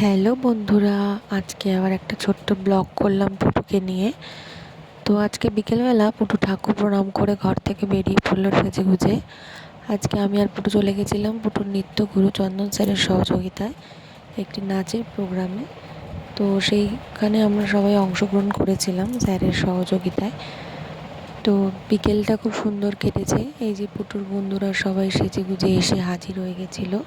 Hello বন্ধুরা, আজকে আবার একটা ছোট্ট ব্লগ করলাম পুটুকে নিয়ে। তো আজকে বিকেলবেলা পুটু ঠাকুর প্রণাম করে ঘর থেকে বেরিয়ে পড়লো সেজে গুজে। আজকে আমি আর পুটু চলে গেছিলাম পুটুর নৃত্যগুরু চন্দন স্যারের সহযোগিতায় একটি নাচের প্রোগ্রামে। তো সেইখানে আমরা সবাই অংশগ্রহণ করেছিলাম স্যারের সহযোগিতায়। তো বিকেলটা খুব সুন্দর কেটেছে। এই যে পুটুর বন্ধুরা সবাই সেজে গুজে এসে হাজির হয়ে গেছিলো।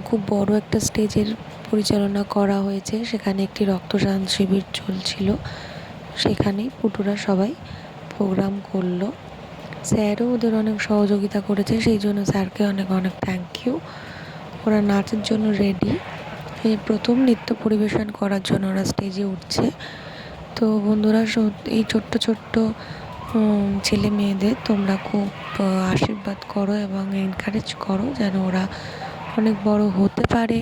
খুব বড় একটা স্টেজের পরিচালনা করা হয়েছে, সেখানে একটি রক্তদান শিবির চলছিল, সেখানেই পুটুরা সবাই প্রোগ্রাম করলো। স্যারও ওদের অনেক সহযোগিতা করেছে, সেই জন্য স্যারকে অনেক অনেক থ্যাংক ইউ। ওরা নাচের জন্য রেডি, এই প্রথম নৃত্য পরিবেশন করার জন্য ওরা স্টেজে উঠছে। তো বন্ধুরা, এই ছোট্ট ছোট্ট ছেলে মেয়েদের তোমরা খুব আশীর্বাদ করো এবং এনকারেজ করো যেন ওরা অনেক বড় হতে পারে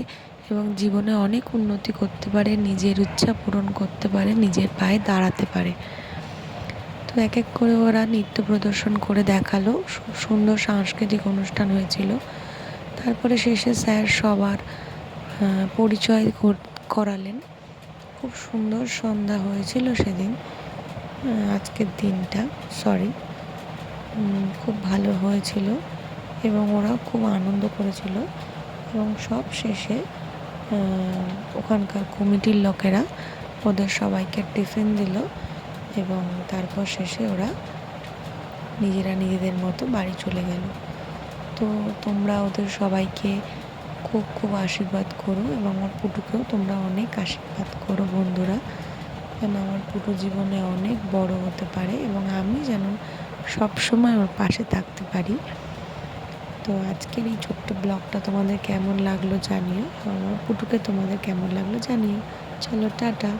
এবং জীবনে অনেক উন্নতি করতে পারে, নিজের ইচ্ছা পূরণ করতে পারে, নিজের পায়ে দাঁড়াতে পারে। তো এক এক করে ওরা নৃত্য প্রদর্শন করে দেখালো, সুন্দর সাংস্কৃতিক অনুষ্ঠান হয়েছিল। তারপরে শেষে স্যার সবার পরিচয় করালেন। খুব সুন্দর সন্ধ্যা হয়েছিল সেদিন, আজকের দিনটা খুব ভালো হয়েছিল এবং ওরা খুব আনন্দ করেছিল। এবং সব শেষে ওখানকার কমিটির লোকেরা ওদের সবাইকে টিফিন দিল এবং তারপর শেষে ওরা নিজেরা নিজেদের মতো বাড়ি চলে গেল। তো তোমরা ওদের সবাইকে খুব খুব আশীর্বাদ করো এবং আমার পুটুকেও তোমরা অনেক আশীর্বাদ করো বন্ধুরা, যেন আমার পুটু জীবনে অনেক বড় হতে পারে এবং আমি যেন সবসময় ওর পাশে থাকতে পারি। তো আজকের এই ছোট্ট ব্লগটা তোমাদের কেমন লাগলো জানিও, আমার পুটুকে তোমাদের কেমন লাগলো জানিও। চলো টাটা।